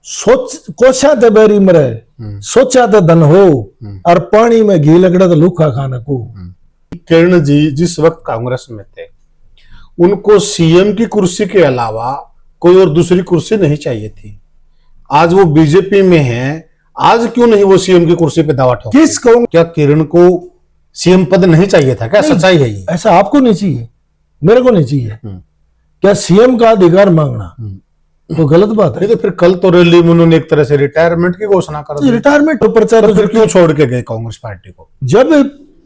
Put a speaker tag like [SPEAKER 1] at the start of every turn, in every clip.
[SPEAKER 1] सोच कोशा ते बेरी मरे, सोचा तो धन हो, और पानी में घी लगड़ा तो लूखा खाना को।
[SPEAKER 2] किरण जी जिस वक्त कांग्रेस में थे, उनको सीएम की कुर्सी के अलावा कोई और दूसरी कुर्सी नहीं चाहिए थी। आज वो बीजेपी में हैं, आज क्यों नहीं वो सीएम की कुर्सी पे दावा ठोकते?
[SPEAKER 1] किस कहूं?
[SPEAKER 2] क्या किरण को सीएम पद नहीं चाहिए था क्या? सच्चाई है ये?
[SPEAKER 1] ऐसा आपको नहीं चाहिए, मेरे को नहीं चाहिए। क्या सीएम का अधिकार मांगना तो गलत बात है।
[SPEAKER 2] तो फिर कल तो रैली में उन्होंने एक तरह से रिटायरमेंट की घोषणा कर दी।
[SPEAKER 1] रिटायरमेंट प्रचार
[SPEAKER 2] तो फिर क्यों छोड़ के गए कांग्रेस पार्टी को?
[SPEAKER 1] जब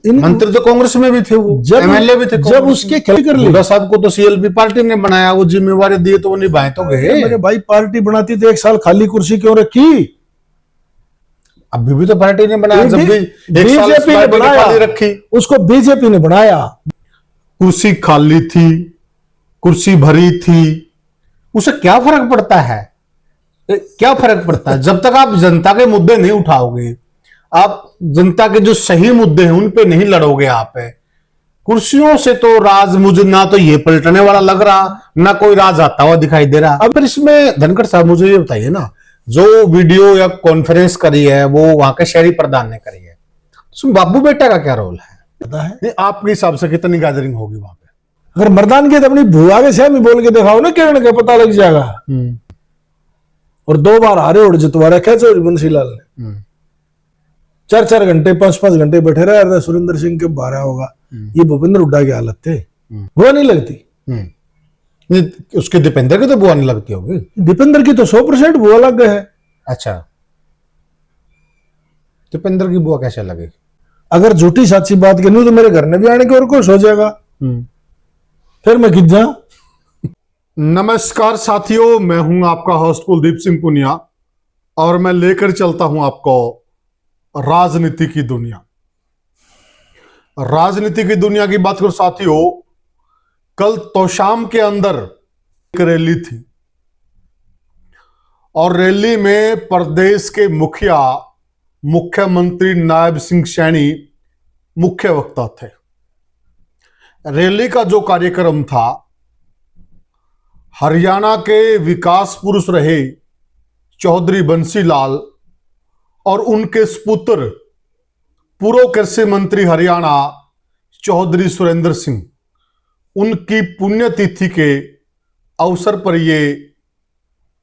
[SPEAKER 2] मंत्री तो कांग्रेस में भी थे, वो एमएलए भी थे,
[SPEAKER 1] जब उसके कर
[SPEAKER 2] हुड्डा साहब को तो सीएलपी पार्टी ने बनाया, वो जिम्मेवारी दी तो वो निभाए तो गए।
[SPEAKER 1] मेरे भाई पार्टी बनाती तो 1 साल खाली कुर्सी क्यों रखी?
[SPEAKER 2] अभी भी तो पार्टी ने बनाया, जब भी
[SPEAKER 1] बीजेपी ने बनाया
[SPEAKER 2] रखी, उसको
[SPEAKER 1] बीजेपी ने बनाया।
[SPEAKER 2] कुर्सी खाली थी, कुर्सी भरी थी, उसे क्या फर्क पड़ता है? क्या फर्क पड़ता है? जब तक आप जनता के मुद्दे नहीं उठाओगे, आप जनता के जो सही मुद्दे हैं उन पे नहीं लड़ोगे, आप कुर्सियों से तो राज मुझे ना तो ये पलटने वाला लग रहा, ना कोई राज आता हुआ दिखाई दे रहा। अब इसमें धनखड़ साहब मुझे ये बताइए ना, जो वीडियो या कॉन्फ्रेंस करी है वो वहां के शहरी प्रधान ने करी है, उसमें बाबू बेटा का क्या रोल है?
[SPEAKER 1] पता है
[SPEAKER 2] आपके हिसाब से कितनी गैदरिंग होगी वहां पे?
[SPEAKER 1] अगर मर्दान के तो अपनी भुआ के सामने बोल के दिखाओ ना, किरण का पता लग जाएगा। और 2 बार हारे और जितवा रखा है बंसीलाल ने। 4-4 घंटे 5-5 घंटे बैठे रहे थे। सुरेंद्र सिंह के बारह होगा, ये भूपेंद्र हुड्डा की हालत थे, बुआ नहीं लगती।
[SPEAKER 2] उसके दीपेंद्र की तो बुआ नहीं लगती होगी।
[SPEAKER 1] दीपेंद्र की तो 100% बुआ लग गए है।
[SPEAKER 2] अच्छा, दीपेंद्र की बुआ कैसे लगेगी?
[SPEAKER 1] अगर झूठी सच्ची बात करनी तो मेरे घर में भी आने की और खुश हो जाएगा, फिर मैं कित जाऊं।
[SPEAKER 2] नमस्कार साथियों, मैं हूं आपका होस्ट कुलदीप सिंह पुनिया और मैं लेकर चलता हूं आपको राजनीति की दुनिया। राजनीति की दुनिया की बात करो साथियों, कल तोशाम के अंदर एक रैली थी और रैली में प्रदेश के मुखिया मुख्यमंत्री नायब सिंह सैनी मुख्य वक्ता थे। रैली का जो कार्यक्रम था, हरियाणा के विकास पुरुष रहे चौधरी बंसीलाल और उनके सुपुत्र पूर्व कृषि मंत्री हरियाणा चौधरी सुरेंद्र सिंह, उनकी पुण्यतिथि के अवसर पर यह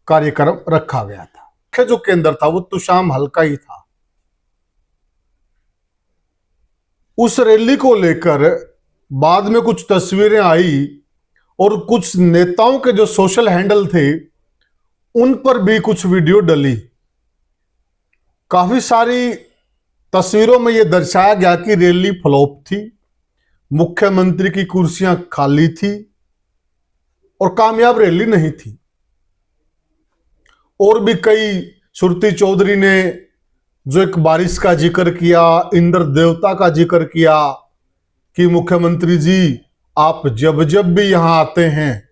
[SPEAKER 2] कार्यक्रम रखा गया था। मुख्य जो केंद्र था वो तोशाम हल्का ही था। उस रैली को लेकर बाद में कुछ तस्वीरें आई और कुछ नेताओं के जो सोशल हैंडल थे उन पर भी कुछ वीडियो डली। काफी सारी तस्वीरों में यह दर्शाया गया कि रैली फ्लॉप थी, मुख्यमंत्री की कुर्सियां खाली थी और कामयाब रैली नहीं थी। और भी कई, सुरती चौधरी ने जो एक बारिश का जिक्र किया, इंद्र देवता का जिक्र किया कि मुख्यमंत्री जी आप जब जब भी यहां आते हैं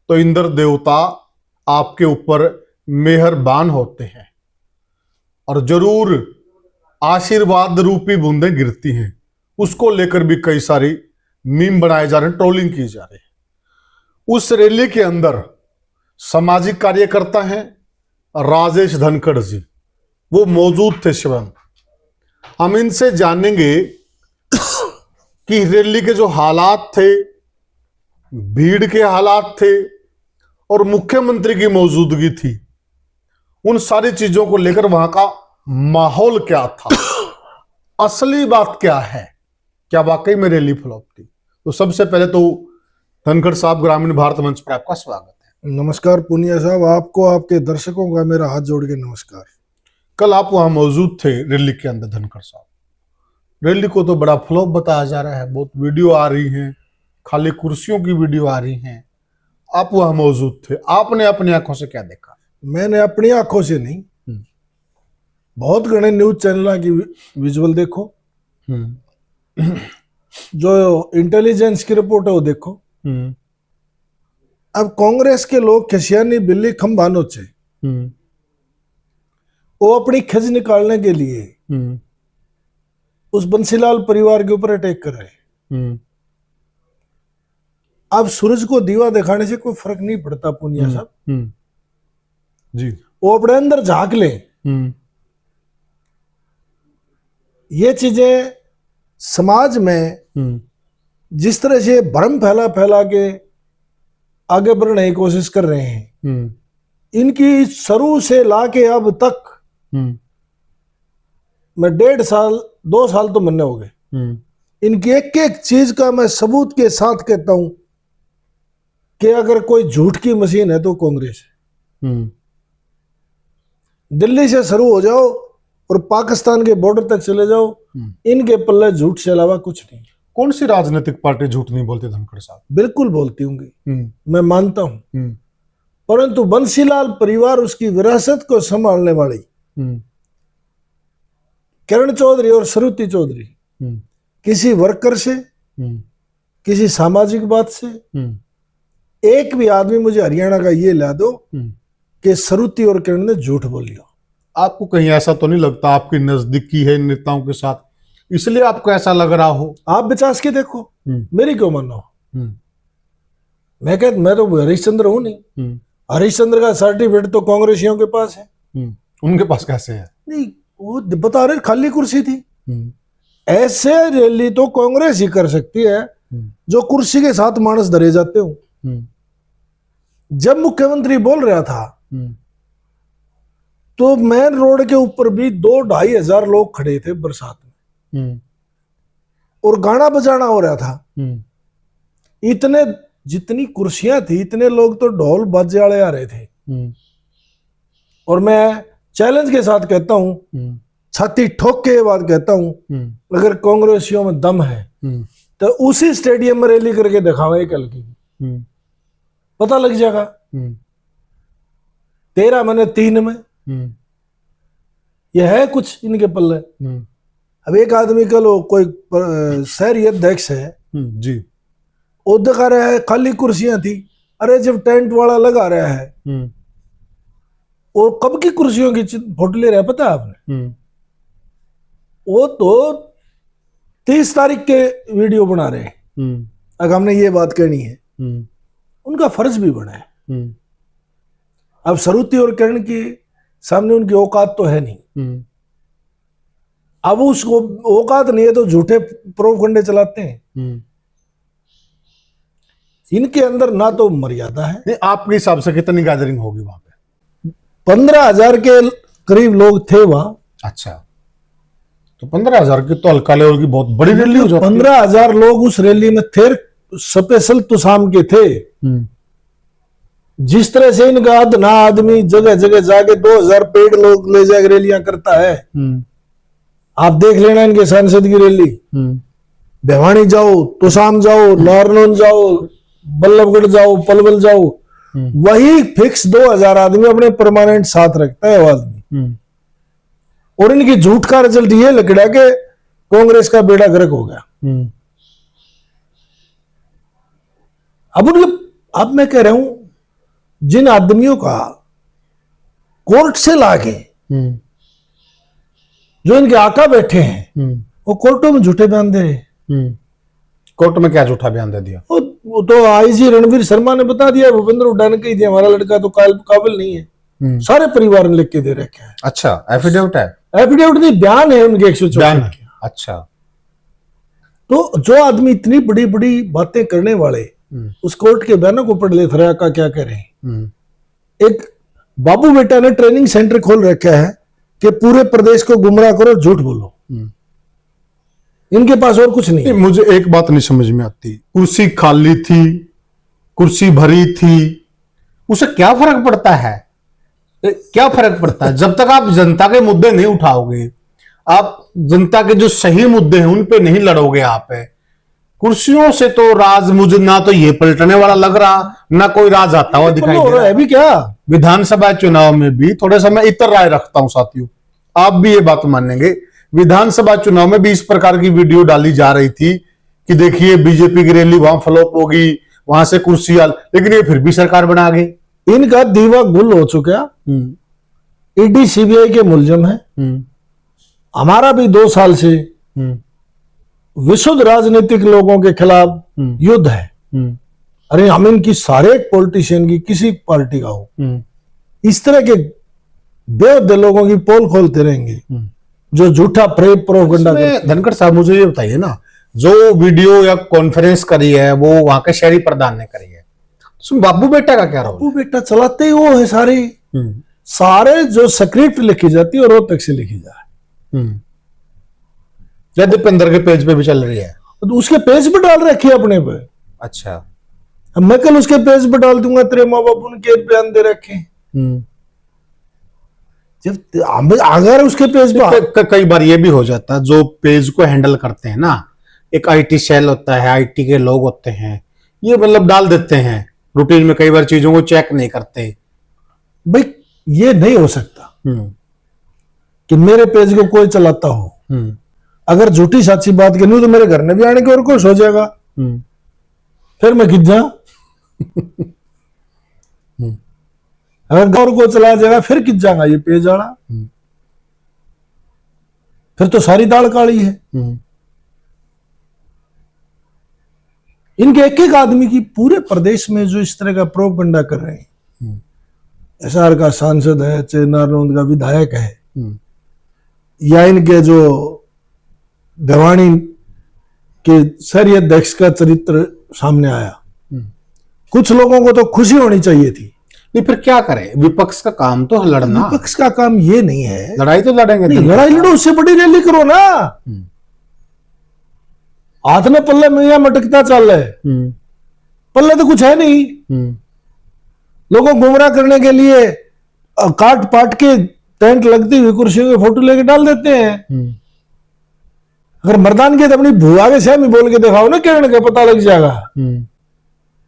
[SPEAKER 2] तो इंद्र देवता आपके ऊपर मेहरबान होते हैं और जरूर आशीर्वाद रूपी बूंदें गिरती हैं। उसको लेकर भी कई सारी मीम बनाए जा रहे हैं, ट्रोलिंग की जा रही है। उस रैली के अंदर सामाजिक कार्यकर्ता हैं राजेश धनखड़ जी, वो मौजूद थे स्वयं। हम इनसे जानेंगे कि रैली के जो हालात थे, भीड़ के हालात थे और मुख्यमंत्री की मौजूदगी थी, उन सारी चीजों को लेकर वहां का माहौल क्या था, असली बात क्या है, क्या वाकई में रैली फ्लॉप थी। तो सबसे पहले तो धनखड़ साहब, ग्रामीण भारत मंच पर आपका स्वागत है।
[SPEAKER 1] नमस्कार पुनिया साहब, आपको आपके दर्शकों का मेरा हाथ जोड़ के नमस्कार।
[SPEAKER 2] कल आप वहां मौजूद थे रैली के अंदर धनखड़ साहब। रैली को तो बड़ा फ्लॉप बताया जा रहा है, बहुत वीडियो आ रही हैं, खाली कुर्सियों की वीडियो आ रही हैं। आप वहां मौजूद थे, आपने अपनी आंखों से क्या देखा?
[SPEAKER 1] मैंने अपनी आंखों से नहीं, बहुत घने न्यूज चैनल की विजुअल देखो, जो इंटेलिजेंस की रिपोर्ट है वो देखो। अब कांग्रेस के लोग खिसियानी बिल्ली खंबानो से वो अपनी खिज निकालने के लिए उस बंसीलाल परिवार के ऊपर अटैक कर रहे हैं। अब सूरज को दीवा दिखाने से कोई फर्क नहीं पड़ता पुनिया साहब
[SPEAKER 2] जी।
[SPEAKER 1] वो अपने अंदर झांक लें। ये चीजें समाज में जिस तरह से भ्रम फैला फैला के आगे बढ़ने की कोशिश कर रहे हैं, इनकी शुरू से लाके अब तक मैं 1.5 साल 2 साल तो मरने हो गए, इनकी एक एक चीज का मैं सबूत के साथ कहता हूं कि अगर कोई झूठ की मशीन है तो कांग्रेस है। दिल्ली से शुरू हो जाओ और पाकिस्तान के बॉर्डर तक चले जाओ, इनके पल्ले झूठ से अलावा कुछ नहीं।
[SPEAKER 2] कौन सी राजनीतिक पार्टी झूठ नहीं बोलती धनखड़ साहब?
[SPEAKER 1] बिल्कुल बोलती होंगी, मैं मानता हूं, परंतु बंसीलाल परिवार उसकी विरासत को संभालने वाली किरण चौधरी और श्रुति चौधरी किसी वर्कर से, किसी सामाजिक बात से एक भी आदमी मुझे हरियाणा का ये ला दो कि श्रुति और किरण ने झूठ बोली हो।
[SPEAKER 2] आपको कहीं ऐसा तो नहीं लगता आपकी नजदीकी है नेताओं के साथ, इसलिए आपको ऐसा लग रहा हो?
[SPEAKER 1] आप विचार के देखो, मेरी क्यों मानो? मैं तो हरिश्चंद्र हूं नहीं। हरिश्चंद्र का सर्टिफिकेट तो कांग्रेसियों के पास है।
[SPEAKER 2] उनके पास कैसे है?
[SPEAKER 1] नहीं, वो बता रहे खाली कुर्सी थी। ऐसे रैली तो कांग्रेस ही कर सकती है जो कुर्सी के साथ मानस धरे जाते हो। जब मुख्यमंत्री बोल रहा था तो मेन रोड के ऊपर भी 2-2.5 हजार लोग खड़े थे बरसात में, और गाना बजाना हो रहा था। इतने जितनी कुर्सियां थी इतने लोग तो ढोल बाजे वाले आ रहे थे। और मैं चैलेंज के साथ कहता हूं, छाती ठोक के ये बात कहता हूं, अगर कांग्रेसियों में दम है तो उसी स्टेडियम में रैली करके दिखावे कल की, पता लग जाएगा। 13 मैंने 3 में यह है कुछ इनके पल्ले। अब एक आदमी का लो कोई शहरी अध्यक्ष है
[SPEAKER 2] जी,
[SPEAKER 1] वो दिखा रहा है खाली कुर्सियां थी। अरे जब टेंट वाला लगा रहा है और कब की कुर्सियों की फोटो ले रहा है पता है आपने? वो तो 30 तारीख के वीडियो बना रहे हैं। अगर हमने ये बात कहनी है, उनका फर्ज भी बना है। अब श्रुति और किरण की सामने उनकी औकात तो है नहीं। अब उसको औकात नहीं है तो झूठे प्रोपगंडे चलाते हैं। इनके अंदर ना तो मर्यादा है।
[SPEAKER 2] नहीं, आपके हिसाब से कितनी गैदरिंग होगी वहां पे?
[SPEAKER 1] 15,000 के करीब लोग थे वहां।
[SPEAKER 2] अच्छा, तो 15,000 की तो हल्का लेवल की बहुत बड़ी रैली हो जाती है।
[SPEAKER 1] 15,000 लोग उस रैली में थे, स्पेशल तुसाम के थे। जिस तरह से इनका अदना आदमी जगह जगह जाके 2,000 पेड़ लोग ले जाकर रैलियां करता है, आप देख लेना इनके सांसद की रैली। भिवानी जाओ, तुसाम जाओ, नारनौल जाओ, बल्लभगढ़ जाओ, पलवल जाओ, वही फिक्स 2,000 आदमी अपने परमानेंट साथ रखता है वो आदमी। और इनकी झूठ का रिजल्ट ये लकड़ा के कांग्रेस का बेड़ा गर्क हो गया। अब मैं कह रहा हूं, जिन आदमियों का कोर्ट से लाके जो इनके आका बैठे हैं वो कोर्टों में झूठे बयान दे रहे।
[SPEAKER 2] कोर्ट में क्या झूठा बयान दे दिया?
[SPEAKER 1] वो तो आईजी रणवीर शर्मा ने बता दिया, भूपेंद्र हुड्डा ने कही थी हमारा लड़का तो काबिल नहीं है। सारे परिवार ने लिख के दे रखे हैं।
[SPEAKER 2] अच्छा, एफिडेविट है? एफिडेविट
[SPEAKER 1] नहीं, बयान है उनके 104।
[SPEAKER 2] अच्छा,
[SPEAKER 1] तो जो आदमी इतनी बड़ी बड़ी बातें करने वाले उस कोर्ट के बयानों को पढ़ ले, फरिया का क्या करें। एक बाबू बेटा ने ट्रेनिंग सेंटर खोल रखा है कि पूरे प्रदेश को गुमराह करो, झूठ बोलो। इनके पास और कुछ नहीं।
[SPEAKER 2] मुझे एक बात नहीं समझ में आती, कुर्सी खाली थी, कुर्सी भरी थी, उसे क्या फर्क पड़ता है? क्या फर्क पड़ता है? जब तक आप जनता के मुद्दे नहीं उठाओगे, आप जनता के जो सही मुद्दे हैं उन पे नहीं लड़ोगे, आप कुर्सियों से तो राज मुझे ना तो ये पलटने वाला लग रहा, ना कोई राज आता हुआ दिखाई दे रहा है।
[SPEAKER 1] अभी क्या
[SPEAKER 2] विधानसभा चुनाव में भी थोड़े समय इतर राय रखता हूं साथियों, आप भी ये बात मानेंगे, विधानसभा चुनाव में भी इस प्रकार की वीडियो डाली जा रही थी कि देखिए बीजेपी की रैली वहां फ्लॉप होगी, वहां से कुर्सी लेकिन ये फिर भी सरकार बना गई।
[SPEAKER 1] इनका दीवा गुल हो चुका। ईडी सीबीआई के मुलजिम है। हमारा भी 2 साल से विशुद्ध राजनीतिक लोगों के खिलाफ युद्ध है। अरे हम इनकी सारे पॉलिटिशियन की किसी पार्टी का हो, इस तरह के बेहद लोगों की पोल खोलते रहेंगे जो झूठा प्रोपेगेंडा
[SPEAKER 2] इसमें धनखड़ साहब मुझे ये बताइए ना, जो वीडियो या कॉन्फ्रेंस करी है वो वहां के शहरी प्रधान ने करी है, उसमें बाबू बेटा का क्या रोल
[SPEAKER 1] बापू बेटा चलाते ही वो है सारे
[SPEAKER 2] है?
[SPEAKER 1] सारे जो स्क्रिप्ट लिखी जाती है और रोहतक से लिखी जाए।
[SPEAKER 2] या दीपेंद्र के पेज पे भी चल रही है?
[SPEAKER 1] तो उसके पेज पे डाल रखी है अपने पे।
[SPEAKER 2] अच्छा।
[SPEAKER 1] अब मैं कल उसके पेज पे डाल दूंगा तेरे माँ बाप उनके बयान दे रखे हैं। जब अगर उसके पेज पे
[SPEAKER 2] कई बार ये भी हो जाता है, जो पेज को हैंडल करते हैं ना, एक आईटी सेल होता है, आईटी के लोग होते हैं, ये मतलब डाल देते हैं रूटीन में, कई बार चीजों को चेक नहीं करते।
[SPEAKER 1] भाई ये नहीं हो सकता कि मेरे पेज को कोई चलाता हो। अगर झूठी साची बात करनी हो तो मेरे घर में भी आने की और खुश हो जाएगा, फिर मैं खिंच जा। अगर गौर को चला जाएगा फिर खिंच जाऊंगा ये पेज वाला, फिर तो सारी दाल काली है। इनके एक एक आदमी की पूरे प्रदेश में जो इस तरह का प्रोपेगेंडा कर रहे हैं, एसआर का सांसद है, चाहे नारनौंद का विधायक है, या इनके जो भिवानी के शहरी अध्यक्ष का चरित्र सामने आया, कुछ लोगों को तो खुशी होनी चाहिए थी।
[SPEAKER 2] नहीं, फिर क्या करें, विपक्ष का काम तो लड़ना।
[SPEAKER 1] विपक्ष का काम ये नहीं है,
[SPEAKER 2] लड़ाई तो लड़ेंगे,
[SPEAKER 1] लड़ाई लड़ो, उससे बड़ी रैली करो ना। हाथ में पल्ले में या मटकता चल रहा है, पल्ले तो कुछ है नहीं। लोगों को गुमराह करने के लिए काट पाट के टेंट लगती हुई कुर्सियों की फोटो लेके डाल देते हैं। अगर मर्दान के तो अपनी भुआ के सहमी बोल के दिखाओ ना, किरण का पता लग जाएगा।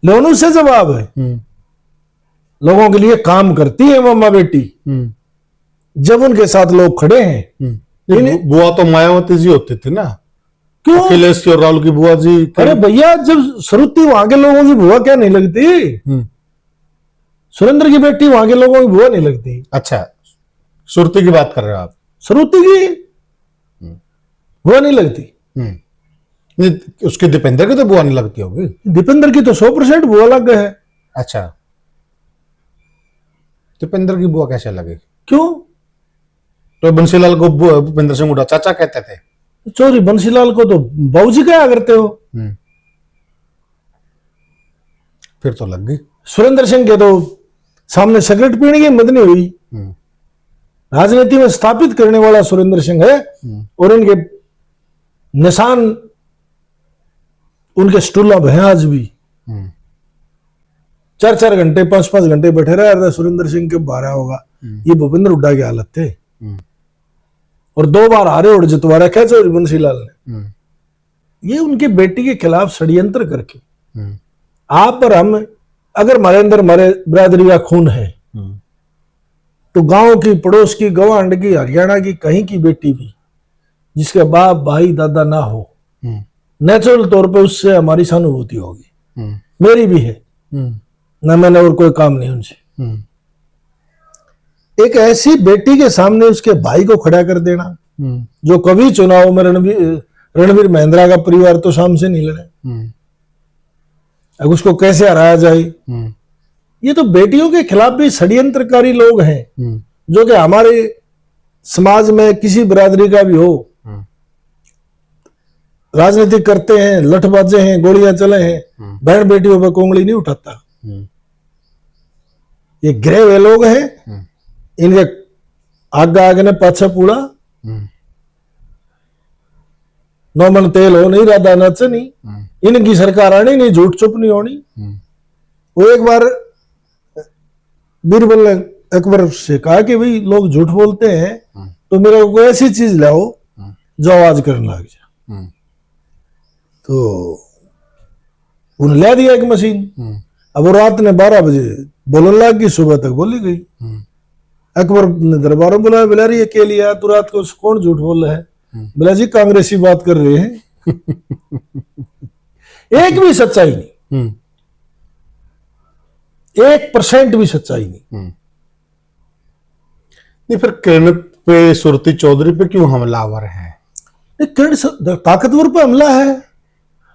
[SPEAKER 1] लोनू से जवाब है, लोगों के लिए काम करती है मम्मा बेटी। जब उनके साथ लोग खड़े हैं,
[SPEAKER 2] बुआ तो मायावती जी होती थी ना,
[SPEAKER 1] क्यों
[SPEAKER 2] अखिलेश और राहुल की बुआ जी।
[SPEAKER 1] अरे भैया, जब श्रुति वहां के लोगों की बुआ क्या नहीं लगती? सुरेंद्र की बेटी वहां के लोगों की बुआ नहीं लगती।
[SPEAKER 2] अच्छा, सुरती की बात कर रहे हो आप?
[SPEAKER 1] श्रुति की बुआ नहीं लगती।
[SPEAKER 2] नहीं, उसके दीपेंद्र की तो बुआ नहीं लगती होगी।
[SPEAKER 1] दीपेंद्र की तो 100% बुआ लग गए है।
[SPEAKER 2] अच्छा, दीपेंद्र की बुआ कैसे लगे?
[SPEAKER 1] क्यों?
[SPEAKER 2] तो बंसीलाल को भूपेंद्र सिंह हुड्डा चाचा कहते थे।
[SPEAKER 1] चोरी बंसीलाल को तो बाबूजी कहा करते हो।
[SPEAKER 2] फिर तो लग गई।
[SPEAKER 1] सुरेंद्र सिंह के तो सामने सिगरेट पीने की हिम्मत नहीं हुई। राजनीति में स्थापित करने वाला सुरेंद्र सिंह है, और इनके निशान उनके स्टूल अब हैं आज भी। 4-4 घंटे 5-5 घंटे बैठे रहे सुरेंद्र सिंह के बारह होगा। ये भूपेंद्र हुड्डा की हालत थे, और 2 बार हारे और जितवा रखा चौधरी बंसीलाल ने। ये उनके बेटी के खिलाफ षड्यंत्र करके आप और हम, अगर हमारे अंदर हमारे बिरादरी का खून है, तो गांव की, पड़ोस की, गवांड की, हरियाणा की, कहीं की बेटी भी जिसके बाप भाई दादा ना हो, नेचुरल तौर पे उससे हमारी सहानुभूति होगी। मेरी भी है ना, मैंने और कोई काम नहीं उनसे। एक ऐसी बेटी के सामने उसके भाई को खड़ा कर देना, जो कभी चुनाव में रणवीर महिंद्रा का परिवार तो शाम से नहीं लड़े, अब उसको कैसे हराया जाए। ये तो बेटियों के खिलाफ भी षड्यंत्रकारी लोग हैं, जो कि हमारे समाज में किसी बिरादरी का भी हो, राजनीति करते हैं, लठबाजे हैं, गोलियां चले हैं, बहन बेटियों पर कोंगड़ी नहीं उठाता। ये गिरे हुए लोग हैं, इनके आगे आगे ने पाछा पूड़ा, नौ मन तेल हो नहीं, राधा नचनी, इनकी सरकार आनी नहीं, झूठ चुप नहीं होनी। वो एक बार बीरबल ने अकबर से कहा कि भाई लोग झूठ बोलते हैं, तो मेरे को कोई ऐसी चीज लाओ जो आवाज करने लग जाए। तो उन्हें ले दिया एक मशीन। अब वो रात ने 12 बजे बोलने लग गई, सुबह तक बोली गई। अकबर ने दरबार में बुलाया, बोला रही के लिए तू रात को कौन झूठ बोल रहा है? बोला जी कांग्रेसी बात कर रहे हैं। एक भी सच्चाई नहीं, 1% भी सच्चाई नहीं।
[SPEAKER 2] नहीं, फिर किरण पे, सुरती चौधरी पे क्यों हमलावर है?
[SPEAKER 1] किरण ताकतवर पे हमला है,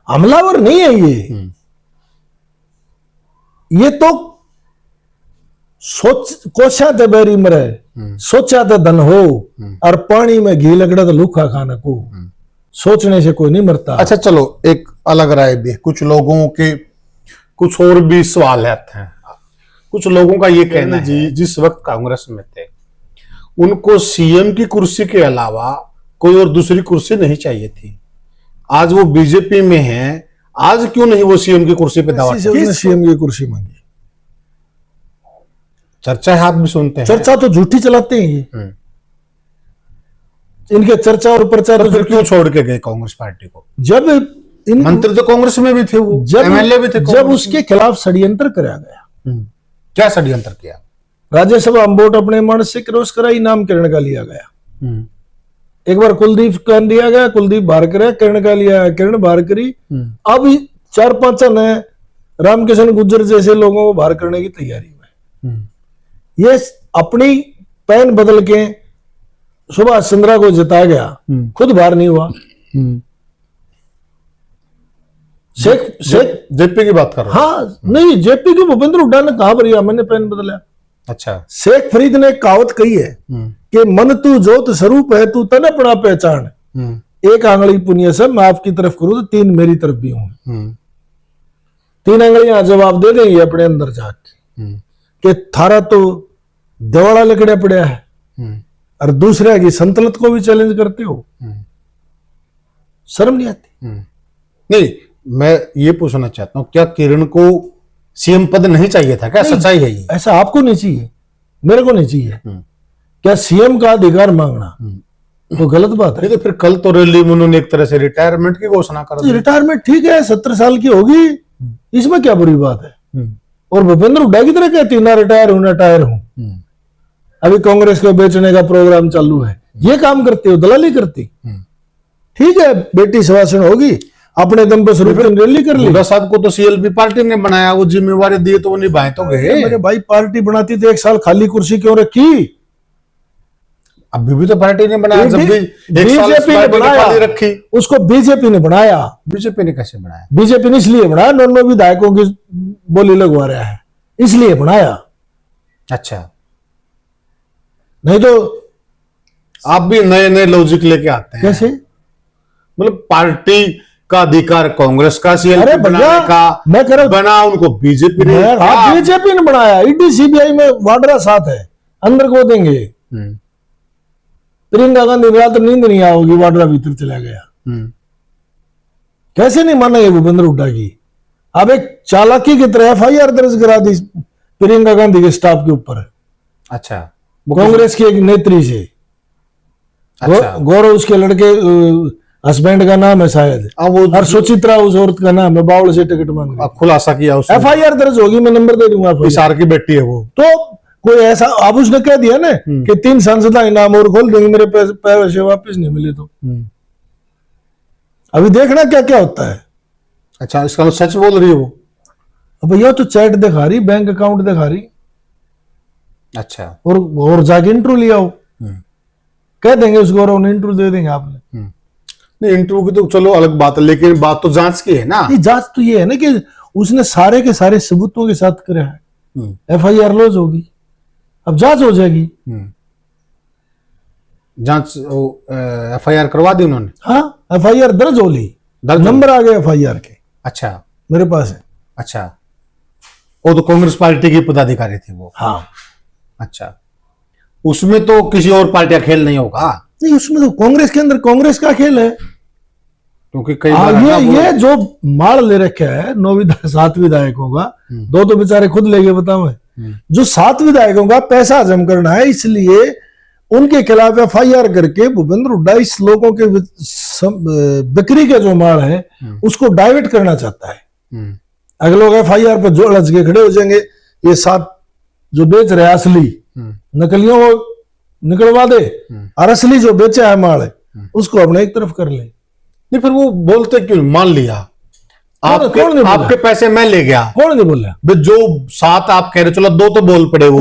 [SPEAKER 1] हमलावर नहीं है ये तो कोशा ते बेरी मरे, सोचा ते धन हो, और पानी में घी लगड़ा तो लूखा खाना को। सोचने से कोई नहीं मरता।
[SPEAKER 2] अच्छा चलो, एक अलग राय भी है, कुछ लोगों के कुछ और भी सवाल आते हैं। कुछ लोगों का ये कहना है जिस वक्त कांग्रेस में थे उनको सीएम की कुर्सी के अलावा कोई और दूसरी कुर्सी नहीं चाहिए थी। आज वो बीजेपी में है, आज क्यों नहीं वो सीएम की कुर्सी पे दावा?
[SPEAKER 1] उसने सीएम की कुर्सी मांगी।
[SPEAKER 2] चर्चा है, आप भी सुनते हैं।
[SPEAKER 1] चर्चा तो झूठी चलाते हैं ये। इनके चर्चा और प्रचार
[SPEAKER 2] तो फिर क्यों छोड़ के गए कांग्रेस पार्टी को?
[SPEAKER 1] जब
[SPEAKER 2] मंत्री तो कांग्रेस में भी थे, वो एमएलए भी थे,
[SPEAKER 1] जब उसके खिलाफ षड्यंत्र कराया गया।
[SPEAKER 2] क्या षड्यंत्र किया?
[SPEAKER 1] राज्यसभा हम वोट अपने मन से क्रॉस कराई, नाम किरण का लिया गया। एक बार कुलदीप का दिया गया, कुलदीप बाहर कराया, किरण का लिया, किरण बाहर करी। अब 4-5 ने रामकिशन गुर्जर जैसे लोगों को बाहर करने की तैयारी में। ये अपनी पैन बदल के सुभाष चंद्रा को जिता गया, खुद बाहर नहीं हुआ। शेख
[SPEAKER 2] जेपी की बात कर रहा हूं।
[SPEAKER 1] हाँ नहीं, जेपी के भूपेंद्र हुड्डा ने कहा भरिया मैंने पैन बदला।
[SPEAKER 2] अच्छा,
[SPEAKER 1] शेख फरीद ने कहावत कही है कि मन तू जोत स्वरूप है, तू तन अपना पहचान, एक आंगली पुण्य से मैं आपकी तरफ करूं तो 3 मेरी तरफ भी हूं। 3 आंगलियां जवाब दे देंगे अपने अंदर जाके कि थारा तो देवाड़ा लकड़ा पड़ा है, और दूसरे की संतलत को भी चैलेंज करते हो, शर्म नहीं आती?
[SPEAKER 2] नहीं, मैं ये पूछना चाहता हूँ, क्या किरण को सीएम पद नहीं चाहिए था? क्या सच्चाई है ये?
[SPEAKER 1] ऐसा आपको नहीं चाहिए, मेरे को नहीं चाहिए। क्या सीएम का अधिकार मांगना तो गलत बात है।
[SPEAKER 2] तो फिर कल तो रैली में उन्होंने एक तरह से रिटायरमेंट की घोषणा कर दी।
[SPEAKER 1] रिटायरमेंट ठीक है, 70 साल की होगी, इसमें क्या बुरी बात है। और भूपेंद्र हुड्डा की तरह कहती ना रिटायर हूं, रिटायर हूं। अभी कांग्रेस को बेचने का प्रोग्राम चालू है, ये काम करती हो, दलाली करती। ठीक है, बेटी सवासन होगी, अपने दम पर शुरू रैली कर ली।
[SPEAKER 2] हुड्डा साहब को तो सीएलपी पार्टी ने बनाया, वो जिम्मेवारी दी तो वो निभाए तो गए।
[SPEAKER 1] मेरे भाई पार्टी बनाती तो 1 साल खाली कुर्सी क्यों रखी?
[SPEAKER 2] अभी भी तो पार्टी ने बनाया, जब भी
[SPEAKER 1] बीजेपी ने बनाया
[SPEAKER 2] रखी,
[SPEAKER 1] उसको बीजेपी ने बनाया।
[SPEAKER 2] बीजेपी ने कैसे बनाया?
[SPEAKER 1] बीजेपी ने इसलिए बनाया, दोनों विधायकों की बोली लगवा रहा है, इसलिए बनाया।
[SPEAKER 2] अच्छा,
[SPEAKER 1] नहीं तो
[SPEAKER 2] आप भी नए नए लॉजिक लेके आते हैं।
[SPEAKER 1] कैसे?
[SPEAKER 2] मतलब पार्टी का अधिकार कांग्रेस का सीएलपी बनाने का,
[SPEAKER 1] मैं कह रहा हूं
[SPEAKER 2] बना उनको बीजेपी ने।
[SPEAKER 1] बीजेपी ने बनाया। ईडी सीबीआई में वाड्रा साथ है, अंदर को देंगे। प्रियंका गांधी रात नींद नहीं आओगी, वाड्रा भीतर चला गया। कैसे नहीं माना ये भूपेंद्र हुड्डा की? अब एक चालाकी की तरह FIR दर्ज करा दी प्रियंका गांधी के स्टाफ के ऊपर।
[SPEAKER 2] अच्छा,
[SPEAKER 1] कांग्रेस की एक नेत्री से।
[SPEAKER 2] अच्छा,
[SPEAKER 1] गौरव उसके लड़के हस्बैंड का नाम है शायद, और सुचित्रा उस औरत का नाम है, बावल से टिकट मांग रही।
[SPEAKER 2] खुलासा किया उसने।
[SPEAKER 1] FIR दर्ज होगी, मैं नंबर दे दूंगा।
[SPEAKER 2] इशार की बेटी है वो।
[SPEAKER 1] तो कोई ऐसा अब उसने कह दिया ना कि 3 सांसद इनाम और खोल देंगे, मेरे पैसे वापस नहीं मिले तो। अभी देखना क्या क्या होता है।
[SPEAKER 2] अच्छा, इसका मतलब सच बोल रही है वो?
[SPEAKER 1] अब भैया तो चैट दिखा रही, बैंक अकाउंट दिखा रही।
[SPEAKER 2] अच्छा,
[SPEAKER 1] और जाके इंटरव्यू लिया हो, कह देंगे उस गौरव ने इंटरव्यू दे देंगे आपने।
[SPEAKER 2] नहीं, इंटरव्यू की तो चलो अलग बात है, लेकिन बात तो जांच की है ना।
[SPEAKER 1] जांच तो ये है ना कि उसने सारे के सारे सबूतों के साथ करा है। FIR लॉज होगी, अब जांच हो जाएगी।
[SPEAKER 2] जांच FIR करवा दी उन्होंने?
[SPEAKER 1] हाँ, FIR दर्ज हो ली, नंबर आ गया FIR के।
[SPEAKER 2] अच्छा,
[SPEAKER 1] मेरे पास है।
[SPEAKER 2] अच्छा, वो तो कांग्रेस पार्टी की पदाधिकारी थी वो?
[SPEAKER 1] हाँ।
[SPEAKER 2] अच्छा, उसमें तो किसी और पार्टी का खेल नहीं होगा?
[SPEAKER 1] नहीं, उसमें तो कांग्रेस के अंदर कांग्रेस का खेल है,
[SPEAKER 2] क्योंकि कई बार
[SPEAKER 1] ये जो माल ले रखा है 7 विधायकों का, 2 तो बेचारे खुद ले गए, बताओ। जो 7 विधायकों का पैसा हजम करना है, इसलिए उनके खिलाफ FIR करके भूपेंद्र हुड्डा इस लोगों के बिक्री के जो माल है उसको डाइवर्ट करना चाहता है। अगर लोग FIR पर जोड़ लच के खड़े हो जाएंगे, ये 7 जो बेच रहे असली, नकलियों को निकलवा दे, और असली जो बेचा है माल उसको अपने एक तरफ कर ले।
[SPEAKER 2] नहीं, फिर वो बोलते क्यों? मान लिया आपके पैसे मैं ले गया,
[SPEAKER 1] कौन नहीं बोल रहा?
[SPEAKER 2] जो 7 आप कह रहे, चलो 2 तो बोल पड़े, वो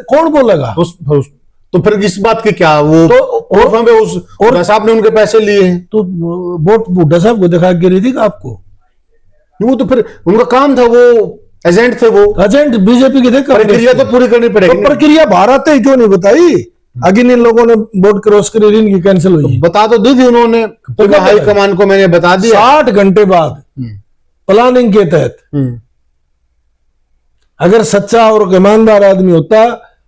[SPEAKER 1] कौन बोलेगा?
[SPEAKER 2] तो फिर इस बात की क्या वो तो उस साहब ने उनके पैसे लिए हैं,
[SPEAKER 1] तो वोट बुड्ढा साहब को दिखा के रही थी आपको?
[SPEAKER 2] वो तो फिर उनका काम था, वो एजेंट थे वो,
[SPEAKER 1] एजेंट बीजेपी के थे।
[SPEAKER 2] प्रक्रिया तो पूरी करनी पड़ेगी।
[SPEAKER 1] तो प्रक्रिया भारत ही क्यों नहीं बताई? अगिन इन लोगों ने वोट क्रॉस करी, इनकी कैंसिल हुई।
[SPEAKER 2] बता तो दी थी उन्होंने, तो हाई कमान को मैंने बता दिया।
[SPEAKER 1] 60 घंटे बाद प्लानिंग के तहत अगर सच्चा और ईमानदार आदमी होता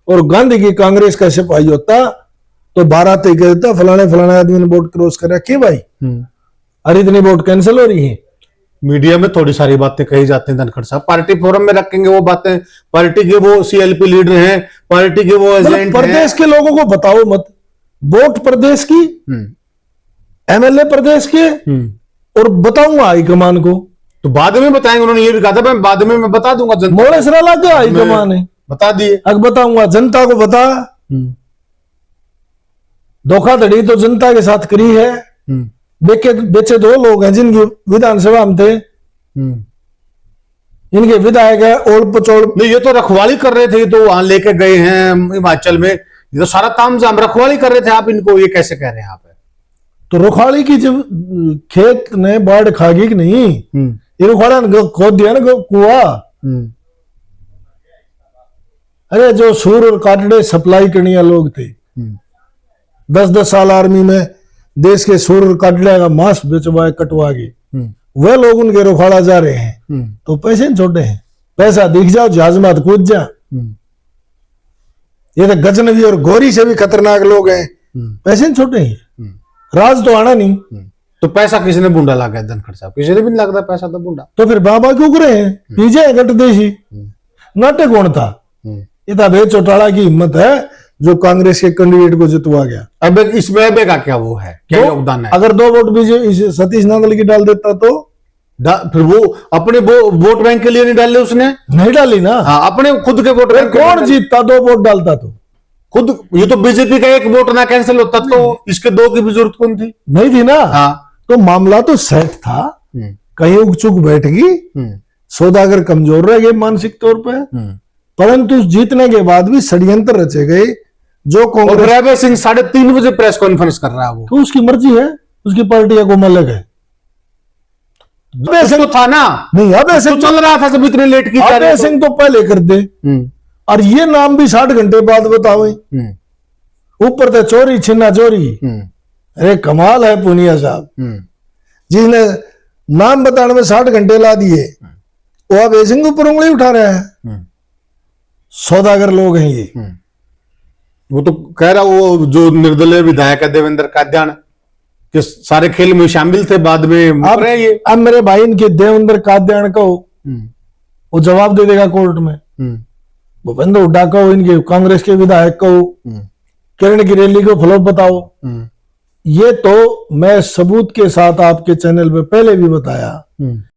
[SPEAKER 1] और गांधी की कांग्रेस का सिपाही होता तो 12 तय कर देता फलाने आदमी ने वोट क्रॉस करा। क्यों भाई? अरे इतनी वोट कैंसिल हो रही है।
[SPEAKER 2] मीडिया में थोड़ी सारी बातें कही जाती हैं धनखड़ साहब, पार्टी फोरम में रखेंगे वो बातें, पार्टी के वो सीएलपी लीडर हैं, पार्टी के वो एजेंट
[SPEAKER 1] प्रदेश के लोगों को बताओ मत। वोट प्रदेश की, एमएलए प्रदेश के, और बताऊंगा हाईकमान को।
[SPEAKER 2] तो बाद में बताएंगे, उन्होंने ये भी कहा था मैं बाद में मैं बता दूंगा जनता।
[SPEAKER 1] मोड़े सराला क्या हाईकमान है?
[SPEAKER 2] बता दिए,
[SPEAKER 1] अब बताऊंगा जनता को। बता, धोखाधड़ी तो जनता के साथ करी है। बेचे 2 लोग हैं जिनकी विधानसभा में थे, इनके विधायक है ओल पचोल।
[SPEAKER 2] नहीं, ये तो रखवाली कर रहे थे, ये तो वहां लेके गए हैं हिमाचल में, ये तो सारा तामझाम रखवाली कर रहे थे। आप इनको ये कैसे कह रहे हैं? आप
[SPEAKER 1] तो रुखाड़ी की जब खेत ने बाढ़ खागी कि नहीं, ये रुखाड़ा ने खोद दिया ना कुआ। अरे जो सूर और काटड़े सप्लाई करने वाले लोग थे, 10-10 साल आर्मी में देश के सूर और काटड़े का मांस बेचवाए कटवा के, वह लोग उनके रुखाड़ा जा रहे हैं तो पैसे नहीं छोड़े हैं। पैसा दिख जाओ जहाज में कूद जा। ये तो गजनवी और गोरी से भी खतरनाक लोग हैं, पैसे नहीं छोड़े हैं। राज तो आना नहीं।
[SPEAKER 2] तो पैसा किसने बूंदा लागा है धनखड़ साहब? किसी ने भी नहीं लगता पैसा तो बूंदा।
[SPEAKER 1] तो फिर बाबा क्यों करे हैं? पीजे गट देशी नाटक कौन था? ये था बे चौटाला की हिम्मत है जो कांग्रेस के कैंडिडेट को जितवा गया।
[SPEAKER 2] अब इसमें अबे का क्या वो है, क्या योगदान है?
[SPEAKER 1] अगर 2 वोट बीजेपी सतीश नांदल की डाल देता तो
[SPEAKER 2] फिर वो अपने वोट बैंक के लिए नहीं डाले, उसने
[SPEAKER 1] नहीं डाली ना।
[SPEAKER 2] हाँ, अपने खुद के वोट बैंक।
[SPEAKER 1] कौन जीतता 2 वोट डालता तो?
[SPEAKER 2] खुद। ये तो बीजेपी का 1 वोट ना कैंसिल होता तो इसके 2 की भी जरूरत कौन थी?
[SPEAKER 1] नहीं थी ना।
[SPEAKER 2] हाँ।
[SPEAKER 1] तो मामला तो सेट था, कहीं उग चुक बैठ गई, सौदागर कमजोर रह गए मानसिक तौर पर, परंतु जीतने के बाद भी षड्यंत्र रचे गए। जो कांग्रेस
[SPEAKER 2] अभय सिंह 3:30 बजे प्रेस कॉन्फ्रेंस कर रहा है, वो
[SPEAKER 1] तो उसकी मर्जी है, उसकी पार्टी को मलक है।
[SPEAKER 2] अभय सिंह तो था ना,
[SPEAKER 1] नहीं अभय सिंह
[SPEAKER 2] तो चल रहा था जब इतने लेट की।
[SPEAKER 1] अभय सिंह तो पहले कर दे, और ये नाम भी 60 घंटे बाद बताओ। ऊपर तो चोरी छिन्ना चोरी। अरे कमाल है पुनिया साहब, जिसने नाम बताने में 60 घंटे ला दिए, वो अभय सिंह के ऊपर उंगली उठा रहा है। सौदागर लोग हैं ये।
[SPEAKER 2] वो तो कह रहा, वो जो निर्दलीय विधायक है देवेंद्र काद्यान के सारे खेल में शामिल थे, बाद में
[SPEAKER 1] अब मेरे भाई इनके देवेंद्र काद्यान को वो जवाब दे देगा कोर्ट में। भूपेंद्र हुड्डा को, इनके कांग्रेस के विधायक को, किरण की रैली को फ्लॉप बताओ। ये तो मैं सबूत के साथ आपके चैनल पे पहले भी बताया